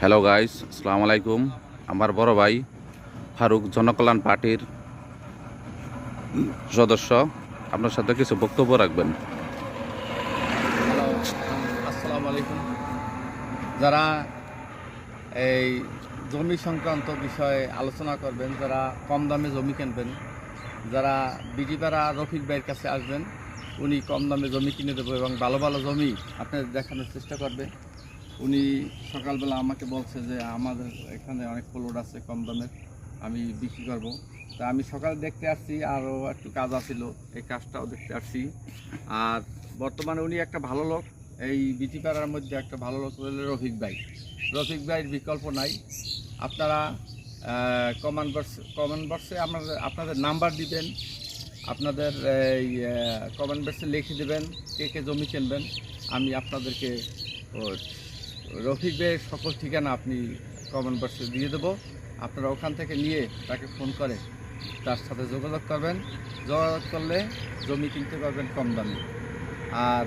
Hello guys, আসসালামু আলাইকুম। আমার বড় ভাই ফারুক জনকল্যাণ পার্টির সদস্য আপনার সাথে কিছু বক্তব্য রাখবেন। হ্যালো, আসসালামু আলাইকুম। যারা এই জমি সংক্রান্ত বিষয়ে আলোচনা করবেন, যারা কম দামে জমি কিনবেন, যারা বিটিপাড়া রফিক ভাইয়ের কাছে আসবেন, উনি কম দামে জমি কিনে দেবো এবং ভালো ভালো জমি আপনাদের দেখানোর চেষ্টা করবে। উনি সকালবেলা আমাকে বলছে যে আমাদের এখানে অনেক প্লট আছে কম দামের, আমি বিক্রি করব। তা আমি সকালে দেখতে আসছি, আরও একটু কাজ আছিল, এই কাজটাও দেখতে আসছি। আর বর্তমানে উনি একটা ভালো লোক, এই বিটিপাড়ার মধ্যে একটা ভালো লোক হলো রফিক ভাই। রফিক ভাইয়ের বিকল্প নাই। আপনারা কমেন্ট বক্সে আপনাদের নাম্বার দিবেন, আপনাদের এই কমেন্ট বক্সে লিখে দেবেন কে কে জমি কিনবেন। আমি আপনাদেরকে রফিক ভাইয়ের সকল ঠিকানা আপনি কমেন্ট বক্সে দিয়ে দেবো। আপনারা ওখান থেকে নিয়ে তাকে ফোন করে তার সাথে যোগাযোগ করবেন। যোগাযোগ করলে জমি কিনতে পারবেন কম দামে। আর